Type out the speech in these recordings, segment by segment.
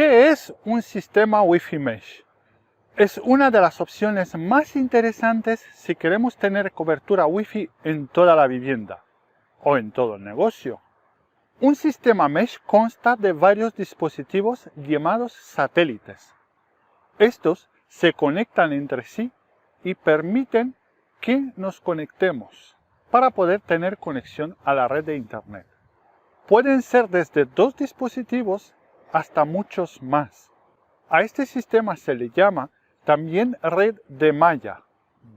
¿Qué es un sistema Wi-Fi Mesh? Es una de las opciones más interesantes si queremos tener cobertura Wi-Fi en toda la vivienda o en todo el negocio. Un sistema Mesh consta de varios dispositivos llamados satélites. Estos se conectan entre sí y permiten que nos conectemos para poder tener conexión a la red de Internet. Pueden ser desde 2 dispositivos hasta muchos más. A este sistema se le llama también red de malla.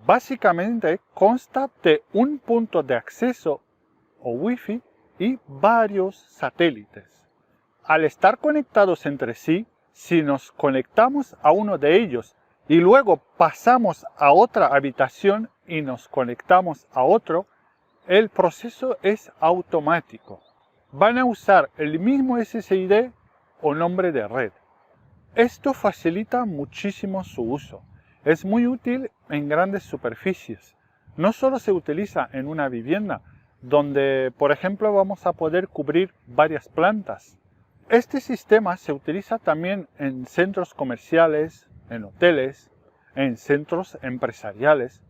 Básicamente consta de un punto de acceso o Wi-Fi y varios satélites. Al estar conectados entre sí, si nos conectamos a uno de ellos y luego pasamos a otra habitación y nos conectamos a otro, el proceso es automático. Van a usar el mismo SSID o nombre de red. Esto facilita muchísimo su uso. Es muy útil en grandes superficies. No solo se utiliza en una vivienda, donde, por ejemplo, vamos a poder cubrir varias plantas. Este sistema se utiliza también en centros comerciales, en hoteles, en centros empresariales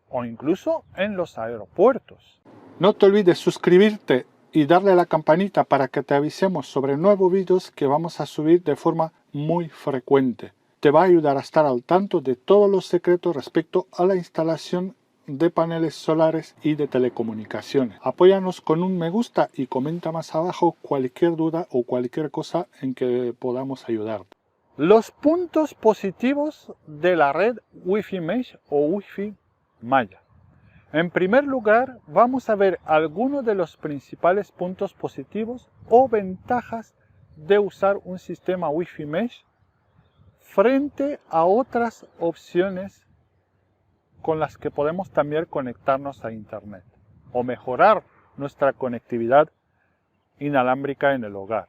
o incluso en los aeropuertos. No te olvides suscribirte y darle a la campanita para que te avisemos sobre nuevos vídeos que vamos a subir de forma muy frecuente. Te va a ayudar a estar al tanto de todos los secretos respecto a la instalación de paneles solares y de telecomunicaciones. Apóyanos con un me gusta y comenta más abajo cualquier duda o cualquier cosa en que podamos ayudarte. Los puntos positivos de la red Wi-Fi Mesh o Wi-Fi malla. En primer lugar, vamos a ver algunos de los principales puntos positivos o ventajas de usar un sistema Wi-Fi Mesh frente a otras opciones con las que podemos también conectarnos a Internet o mejorar nuestra conectividad inalámbrica en el hogar.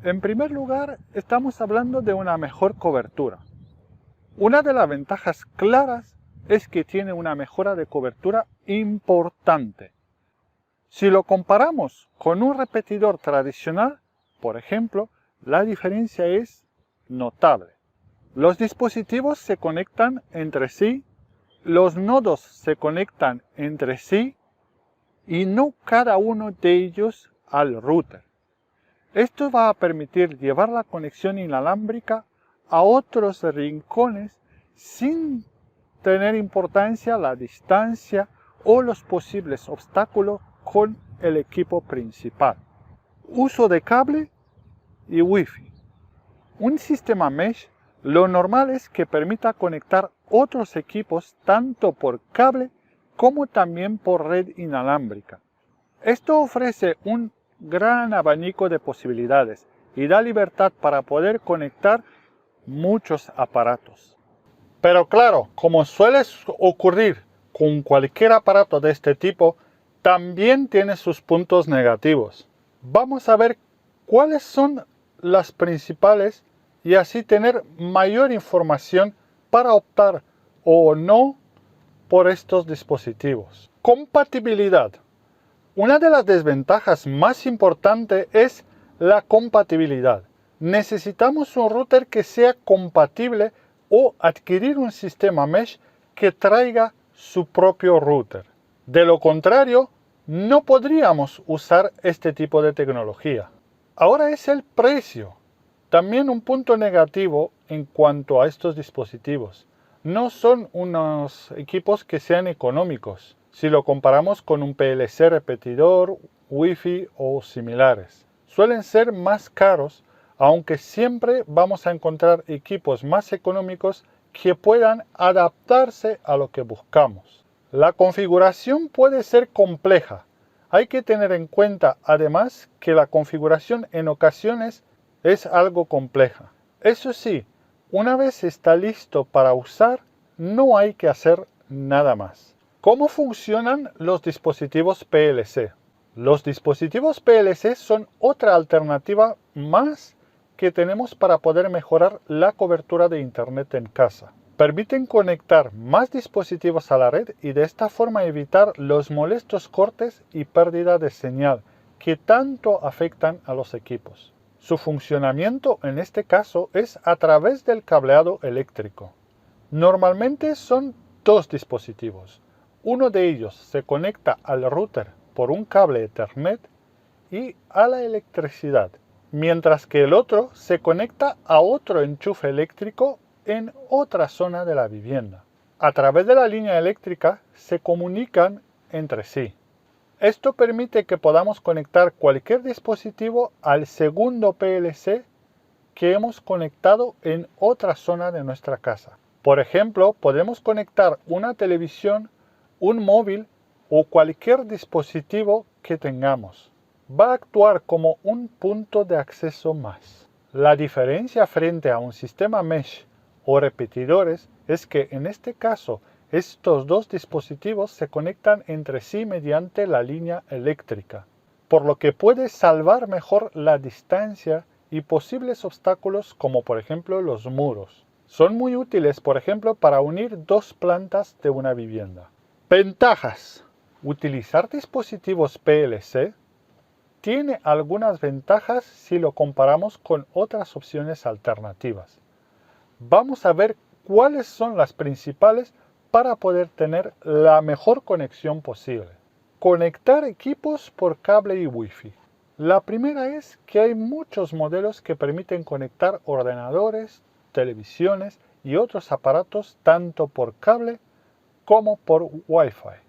En primer lugar, estamos hablando de una mejor cobertura. Una de las ventajas claras es que tiene una mejora de cobertura importante. Si lo comparamos con un repetidor tradicional, por ejemplo, la diferencia es notable. Los dispositivos se conectan entre sí, los nodos se conectan entre sí y no cada uno de ellos al router. Esto va a permitir llevar la conexión inalámbrica a otros rincones sin tener importancia la distancia o los posibles obstáculos con el equipo principal. Uso de cable y Wi-Fi. Un sistema Mesh lo normal es que permita conectar otros equipos tanto por cable como también por red inalámbrica. Esto ofrece un gran abanico de posibilidades y da libertad para poder conectar muchos aparatos. Pero claro, como suele ocurrir con cualquier aparato de este tipo, también tiene sus puntos negativos. Vamos a ver cuáles son las principales y así tener mayor información para optar o no por estos dispositivos. Compatibilidad. Una de las desventajas más importantes es la compatibilidad. Necesitamos un router que sea compatible o adquirir un sistema Mesh que traiga su propio router. De lo contrario, no podríamos usar este tipo de tecnología. Ahora es el precio. También un punto negativo en cuanto a estos dispositivos. No son unos equipos que sean económicos si lo comparamos con un PLC repetidor, Wi-Fi o similares. Suelen ser más caros, aunque siempre vamos a encontrar equipos más económicos que puedan adaptarse a lo que buscamos. La configuración puede ser compleja. Hay que tener en cuenta además que la configuración en ocasiones es algo compleja. Eso sí, una vez está listo para usar, no hay que hacer nada más. ¿Cómo funcionan los dispositivos PLC? Los dispositivos PLC son otra alternativa más que tenemos para poder mejorar la cobertura de Internet en casa. Permiten conectar más dispositivos a la red y de esta forma evitar los molestos cortes y pérdida de señal que tanto afectan a los equipos. Su funcionamiento en este caso es a través del cableado eléctrico. Normalmente son dos dispositivos. Uno de ellos se conecta al router por un cable Ethernet y a la electricidad, mientras que el otro se conecta a otro enchufe eléctrico en otra zona de la vivienda. A través de la línea eléctrica se comunican entre sí. Esto permite que podamos conectar cualquier dispositivo al segundo PLC que hemos conectado en otra zona de nuestra casa. Por ejemplo, podemos conectar una televisión, un móvil o cualquier dispositivo que tengamos. Va a actuar como un punto de acceso más. La diferencia frente a un sistema mesh o repetidores es que en este caso estos dos dispositivos se conectan entre sí mediante la línea eléctrica, por lo que puede salvar mejor la distancia y posibles obstáculos como por ejemplo los muros. Son muy útiles, por ejemplo, para unir dos plantas de una vivienda. Ventajas. Utilizar dispositivos PLC tiene algunas ventajas si lo comparamos con otras opciones alternativas. Vamos a ver cuáles son las principales para poder tener la mejor conexión posible. Conectar equipos por cable y Wi-Fi. La primera es que hay muchos modelos que permiten conectar ordenadores, televisiones y otros aparatos tanto por cable como por Wi-Fi.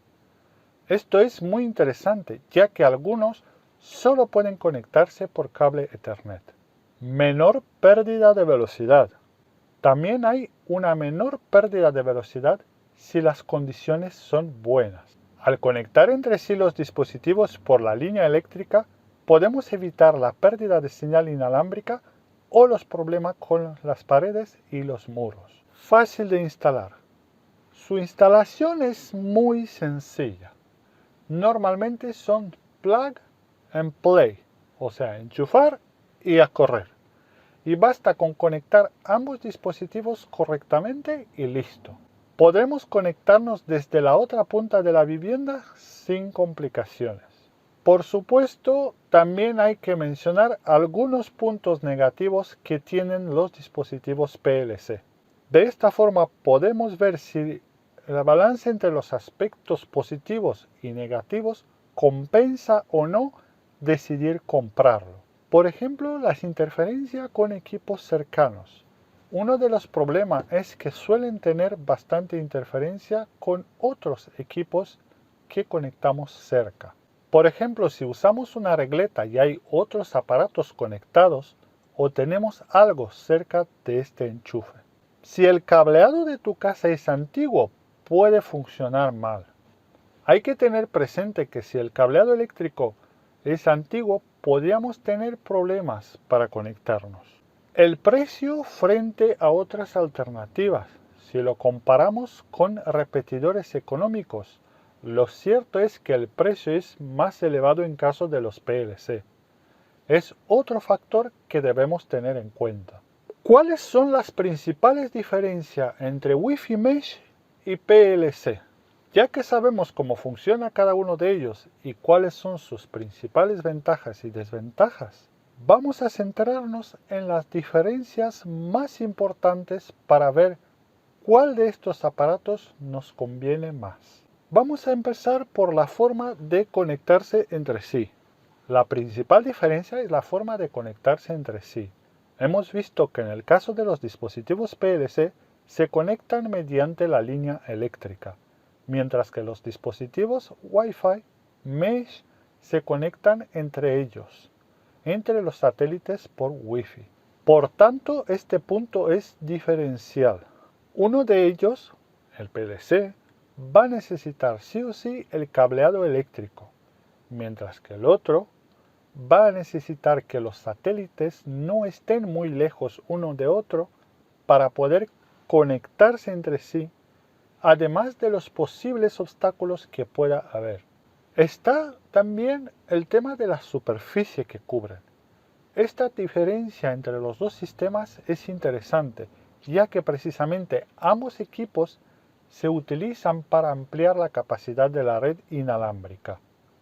Esto es muy interesante, ya que algunos solo pueden conectarse por cable Ethernet. Menor pérdida de velocidad. También hay una menor pérdida de velocidad si las condiciones son buenas. Al conectar entre sí los dispositivos por la línea eléctrica, podemos evitar la pérdida de señal inalámbrica o los problemas con las paredes y los muros. Fácil de instalar. Su instalación es muy sencilla. Normalmente son plug and play, o sea, enchufar y a correr. Y basta con conectar ambos dispositivos correctamente y listo. Podremos conectarnos desde la otra punta de la vivienda sin complicaciones. Por supuesto, también hay que mencionar algunos puntos negativos que tienen los dispositivos PLC. De esta forma podemos ver si el balance entre los aspectos positivos y negativos compensa o no decidir comprarlo. Por ejemplo, las interferencias con equipos cercanos. Uno de los problemas es que suelen tener bastante interferencia con otros equipos que conectamos cerca. Por ejemplo, si usamos una regleta y hay otros aparatos conectados o tenemos algo cerca de este enchufe. Si el cableado de tu casa es antiguo, puede funcionar mal. Hay que tener presente que si el cableado eléctrico es antiguo, podríamos tener problemas para conectarnos. El precio frente a otras alternativas. Si lo comparamos con repetidores económicos, lo cierto es que el precio es más elevado en caso de los PLC. Es otro factor que debemos tener en cuenta. ¿Cuáles son las principales diferencias entre Wi-Fi Mesh y PLC? Ya que sabemos cómo funciona cada uno de ellos y cuáles son sus principales ventajas y desventajas, vamos a centrarnos en las diferencias más importantes para ver cuál de estos aparatos nos conviene más. Vamos a empezar por la forma de conectarse entre sí. La principal diferencia es la forma de conectarse entre sí. Hemos visto que en el caso de los dispositivos PLC se conectan mediante la línea eléctrica, mientras que los dispositivos Wi-Fi Mesh se conectan entre ellos, entre los satélites por Wi-Fi. Por tanto, este punto es diferencial. Uno de ellos, el PLC, va a necesitar sí o sí el cableado eléctrico, mientras que el otro va a necesitar que los satélites no estén muy lejos uno de otro para poder conectarse entre sí, además de los posibles obstáculos que pueda haber. Está también el tema de la superficie que cubren. Esta diferencia entre los dos sistemas es interesante, ya que precisamente ambos equipos se utilizan para ampliar la capacidad de la red inalámbrica.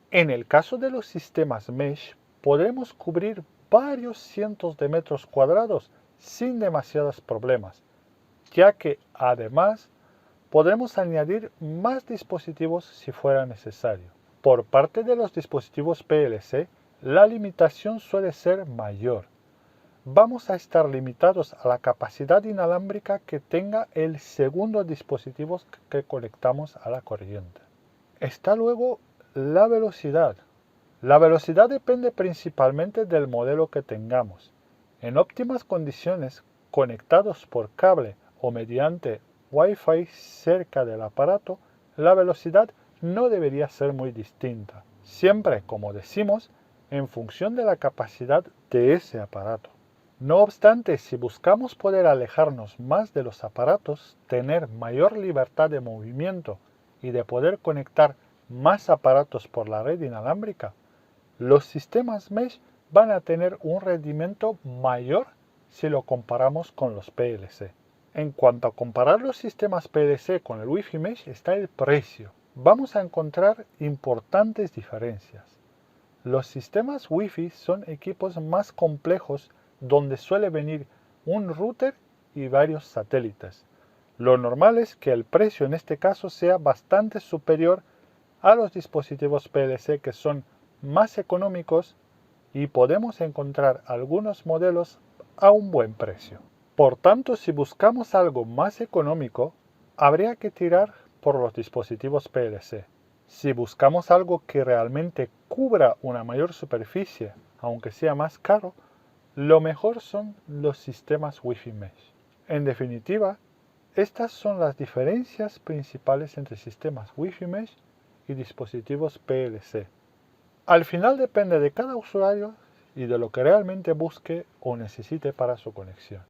En el caso de los sistemas Mesh, podremos cubrir varios cientos de metros cuadrados sin demasiados problemas, ya que además podremos añadir más dispositivos si fuera necesario. Por parte de los dispositivos PLC, la limitación suele ser mayor. Vamos a estar limitados a la capacidad inalámbrica que tenga el segundo dispositivo que conectamos a la corriente. Está luego la velocidad. La velocidad depende principalmente del modelo que tengamos. En óptimas condiciones, conectados por cable o mediante Wi-Fi cerca del aparato, la velocidad no debería ser muy distinta, siempre, como decimos, en función de la capacidad de ese aparato. No obstante, si buscamos poder alejarnos más de los aparatos, tener mayor libertad de movimiento y de poder conectar más aparatos por la red inalámbrica, los sistemas Mesh van a tener un rendimiento mayor si lo comparamos con los PLC. En cuanto a comparar los sistemas PLC con el Wi-Fi Mesh está el precio. Vamos a encontrar importantes diferencias. Los sistemas Wi-Fi son equipos más complejos donde suele venir un router y varios satélites. Lo normal es que el precio en este caso sea bastante superior a los dispositivos PLC que son más económicos y podemos encontrar algunos modelos a un buen precio. Por tanto, si buscamos algo más económico, habría que tirar por los dispositivos PLC. Si buscamos algo que realmente cubra una mayor superficie, aunque sea más caro, lo mejor son los sistemas Wi-Fi Mesh. En definitiva, estas son las diferencias principales entre sistemas Wi-Fi Mesh y dispositivos PLC. Al final depende de cada usuario y de lo que realmente busque o necesite para su conexión.